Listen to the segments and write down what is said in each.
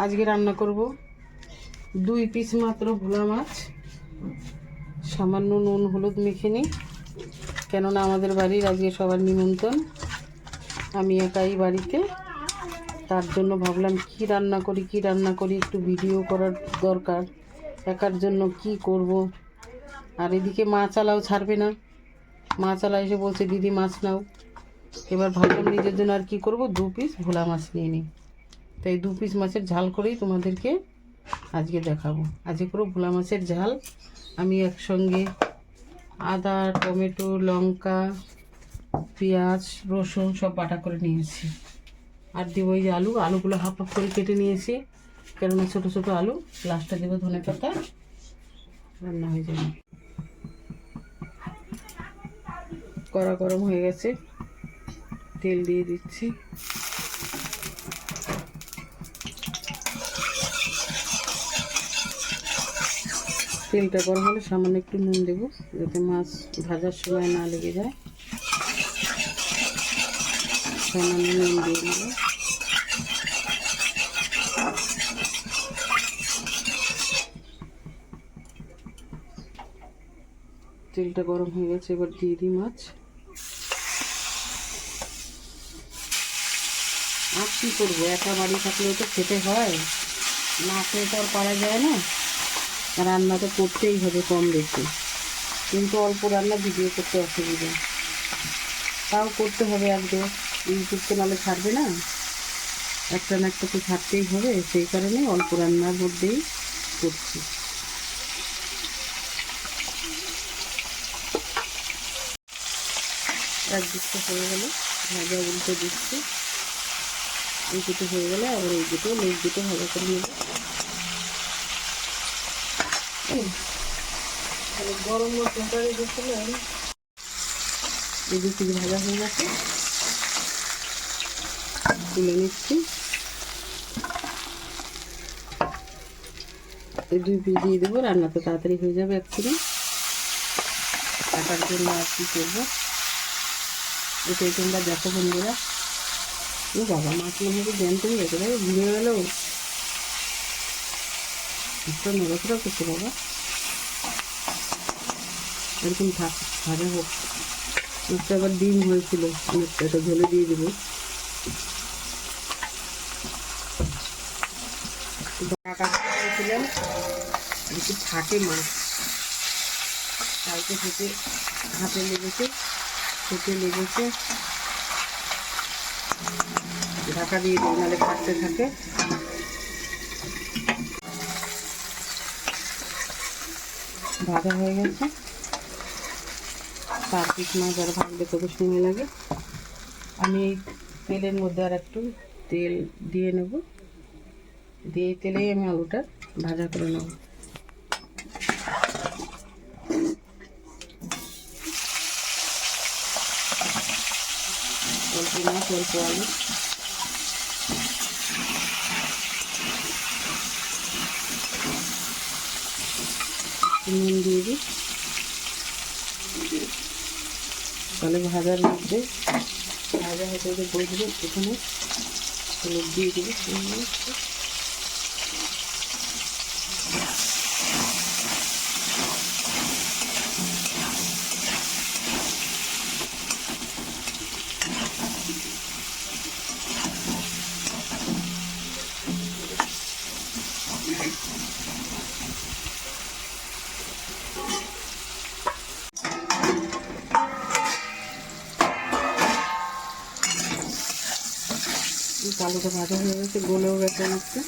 আজকে রান্না করব 2 পিস মাত্র ভোলা মাছ। সামান্য নুন হলুদ মেখে নিই, কেননা আমাদের বাড়ির আজকে সবার নিমন্ত্রণ, আমি একাই বাড়িতে। তার জন্য ভাবলাম কি রান্না করি একটু ভিডিও করার দরকার। একার জন্য কি করব। আর এদিকে মাছ আলাও ছাড়বে না, মাছ আলা এসে বলছে দিদি মাছ নাও। এবার ভাবলাম নিজের জন্য আর কি করব, 2 পিস ভোলা মাছ নিয়ে নিই। তাই 2 পিস মাছের ঝাল করেই তোমাদেরকে আজকে দেখাবো। আজকে পুরো ভোলা মাছের ঝাল। আমি একসঙ্গে আদা, টমেটো, লঙ্কা, পেঁয়াজ, রসুন সব বাটা করে নিয়েছি। আর দেবো এই যে আলুগুলো হাফ হাফ করে কেটে নিয়েছি, কেননা ছোটো ছোটো আলু। লাস্টটা দেবো ধনে পাতা, রান্না হয়ে যাবে। কড়া গরম হয়ে গেছে, তেল দিয়ে দিচ্ছি। তেলটা গরম হলে সামান্য একটু নুন দেবো, যাতে মাছ ভাজার সময় না লেগে যায়। সামান্য নুন দিয়ে দিল। তেলটা গরম হয়ে গেছে, এবার দিয়ে দিই মাছ। আর কী করবো, একা বাড়ি থাকলেও তো খেতে হয়, না খেয়ে তো আর পারা যায় না। রান্না তো করতেই হবে কম বেশি, কিন্তু অল্প রান্না ভিডিও করতে অসুবিধা, তাও করতে হবে। একদম ইউটিউব তো নাহলে ছাড়বে না, একটা না একটা তো ছাড়তেই হবে। সেই কারণে অল্প রান্নার মধ্যেই করছি। এক দিকটা হয়ে গেলে ভাজা উল্টে দিচ্ছি, এই দুটো হয়ে গেলে আবার এই দুটো লেগ দুটো ভাজা করে নেব। তাহলে গরম মশলাটা রেখেছিলাম, এই 2 পিস ভাজা হয়ে গেছে, তুলে নিচ্ছি। এই 2 পিস দিয়ে দেবো, রান্না তো তাড়াতাড়ি হয়ে যাবে। একটু কাটার জন্য আর কি করবো, এটাই তোমরা দেখো বন্ধুরা। ও বাবা, মাছ মনে হয় জ্যান্ত হয়ে গেছে, তাই ঘুরে গেল। একটা নড়াচড়া করছে বাবা, এরকম থাক, ভাজা হোক। একটা আবার ডিম হয়েছিল, অনেকটা, এটা ঝোলে দিয়ে দেবো। ছিলাম একটু থাকে মাছ, কালকে থেকে হাতে লেগেছে, খেতে লেগেছে। ঢাকা দিয়ে দিই, নাহলে কাটতে থাকে। ভাজা হয়ে গেছে। 4 পিস মাছ আর ভাজতে কত সময় লাগে। আমি এই তেলের মধ্যে আর একটু তেল দিয়ে নেব, দিয়ে তেলেই আমি আলুটা ভাজা করে নেব। অল্প মাছ অল্প আলু, নুন দিয়ে দিই। তাহলে ভাজার মধ্যে ভাজা হতে হতে বসবে, এখানে হলুদ দিয়ে দিবি। আলুটা ভাজা হয়ে গেছে, গলেও গেছে অনেকটা।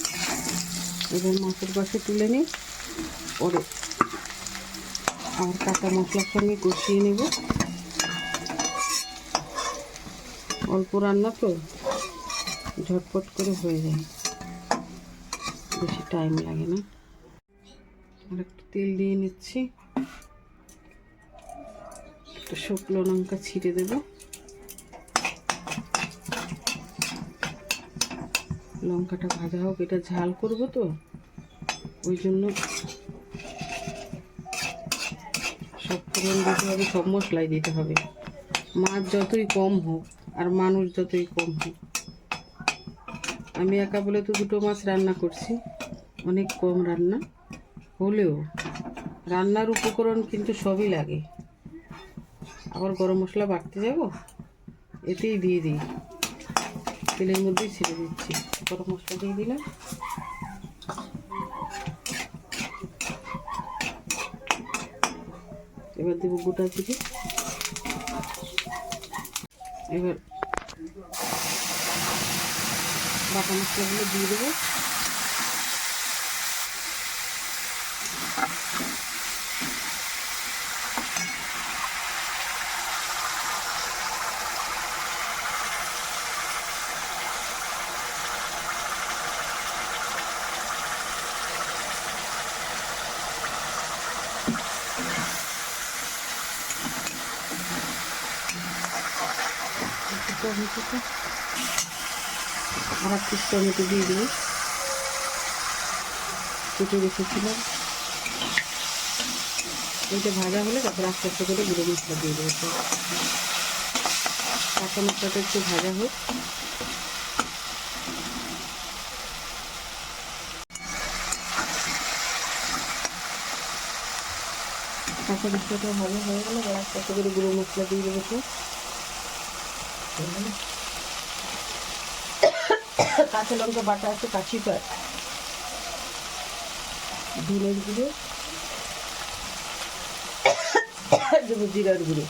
এবার মাছের পাশে তুলে নিই, পরে আর কাঁচা মশলার সঙ্গে কষিয়ে নেব। অল্প রান্না তো, ঝটপট করে হয়ে যায়, বেশি টাইম লাগে না। আর একটু তেল দিয়ে নিচ্ছি, একটু শুকনো লঙ্কা ছিঁড়ে দেবো। লঙ্কাটা ভাজা হোক, এটা ঝাল করবো তো, ওই জন্য সব ফোড়ন দিতে হবে, সব মশলাই দিতে হবে। মাছ যতই কম হোক আর মানুষ যতই কম হোক, আমি একা বলে তো 2টো মাছ রান্না করছি, অনেক কম রান্না হলেও রান্নার উপকরণ কিন্তু সবই লাগে। আবার গরম মশলা বাটতে যাব, এতেই দিয়ে দিই, তেলের মধ্যেই ছেড়ে দিচ্ছি। গরম মশলা দিয়ে দিলাম, এবার দেবো গোটা জিরে। এবার বাটা মশলাগুলো দিয়ে দেবো। টমেটোটা আর 1 পিস টমেটো দিয়ে দেবো, কেটে রেখেছিলাম। এইটা ভাজা হলে তারপর আস্তে আস্তে করে গুঁড়ো মশলা দিয়ে দেবো। কাঁচা মশলাটা একটু ভাজা হোক। কাঁচা মশলাটা ভাজা হয়ে গেলে এবার আস্তে আস্তে করে গুঁড়ো মশলা দিয়ে দেবো। কাঁচা লঙ্কা বাটা আছে, কাঁচি পাট, ধনের গুঁড়ো দেবো, জিরার গুঁড়ো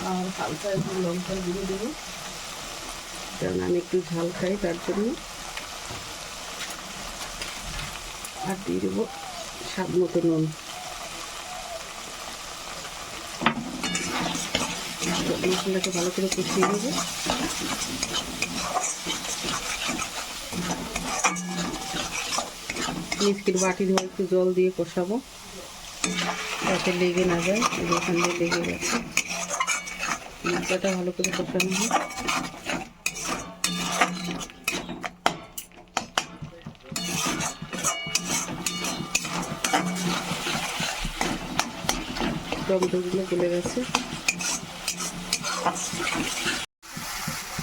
আর হালকা একটু লঙ্কার গুঁড়ো দেবো, কারণ আমি একটু ঝাল খাই তার জন্য। আর দিয়ে দেবো স্বাদ মতো নুন। মশলাটাকে ভালো করে কষিয়ে দেবো। মিষ্টির বাটি ধরে একটু জল দিয়ে কষাবো, যাতে লেগে না যায়। এখান দিয়ে লেগে গেছে, মশলাটা ভালো করে কষানো হয়। টমেটোগুলো গলে গেছে,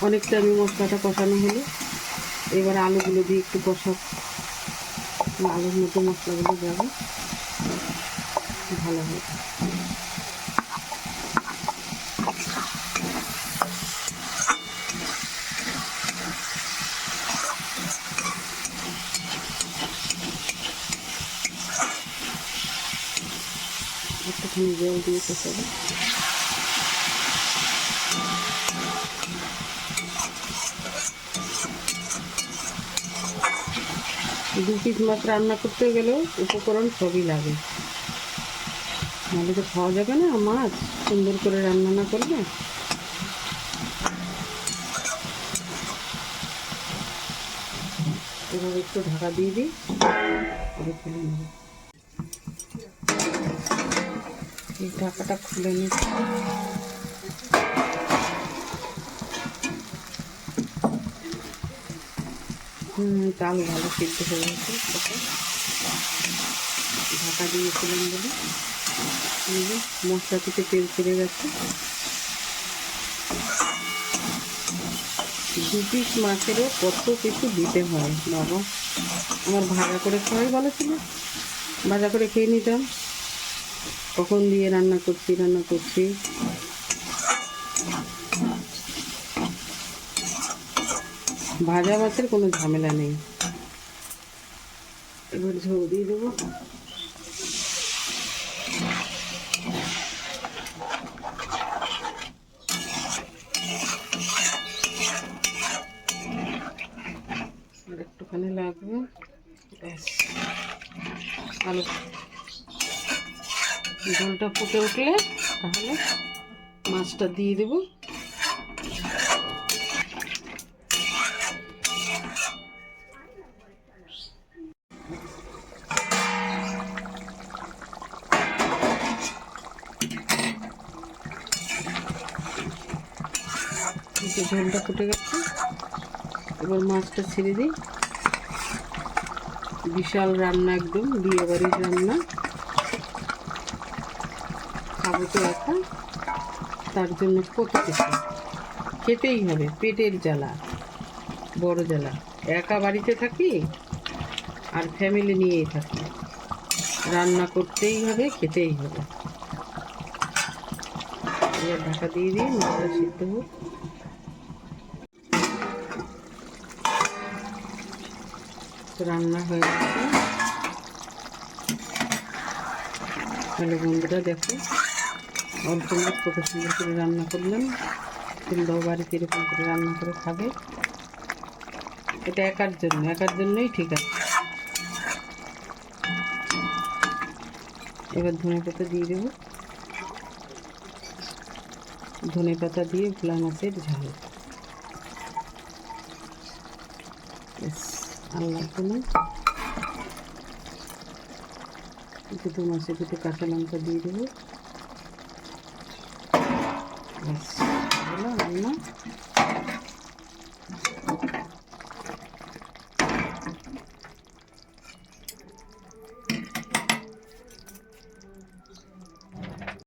অনেকটা আমি মশলাটা কষানো হলো। এবার আলুগুলো দিয়ে একটু কষাবো, আলুর মধ্যে মশলাগুলো যাবে, ভালো হবে। একটুখানি জল দিয়ে কষাবো। 2 পিস মাছ রান্না করতে গেলেও উপকরণ সবই লাগে, নাহলে তো খাওয়া যাবে না। মাছ সুন্দর করে রান্না না করবে। এবার একটু ঢাকা দিয়ে দিই, খুলে নেব। এই ঢাকাটা খুলে নিচ্ছি। আলু ভালো সিদ্ধ হয়ে গেছে, ঢাকা দিয়েছিলাম বলে। মশলা থেকে তেল ছেড়ে গেছে। 2 পিস মাছেরও কত কিছু দিতে হয় বাবা। আমার ভাজা করে খাওয়াই ভালো ছিল, ভাজা করে খেয়ে নিতাম। কখন দিয়ে রান্না করছি। ভাজা মাছের কোনো ঝামেলা নেই। এবার ঝোল দিয়ে দেবো। আর একটুখানি লাগবে, ব্যাস। আলু ঝোলটা ফুটে উঠলে তাহলে মাছটা দিয়ে দেবো। ঝোলটা ফুটে গেছে, এবার মাছটা ছেড়ে দিই। বিশাল রান্না, একদম বিয়ে বাড়ির রান্না। খাবো তো একা, তার জন্য কত কিছু। খেতেই হবে, পেটের জ্বালা, বড় জ্বালা। একা বাড়িতে থাকি আর ফ্যামিলি নিয়েই থাকি, রান্না করতেই হবে, খেতেই হবে। এবার ঢাকা দিয়ে দিই, মাছটা সিদ্ধ হোক। রান্না হয়ে গেছে। তাহলে বন্ধুরা দেখো, অল্প মাছ কত সুন্দর করে রান্না করলাম। তোমরাও বাড়িতে এরকম করে রান্না করে খাবে। এটা একার জন্যই ঠিক আছে। এবার ধনে পাতা দিয়ে দেবো। ধনে পাতা দিয়ে ভোলা মাছের ঝাল। আল্লাহ কোনো দুটো মাছে দুটো কাঁচা লঙ্কা দিয়ে দেবো। ব্যাস, রান্না।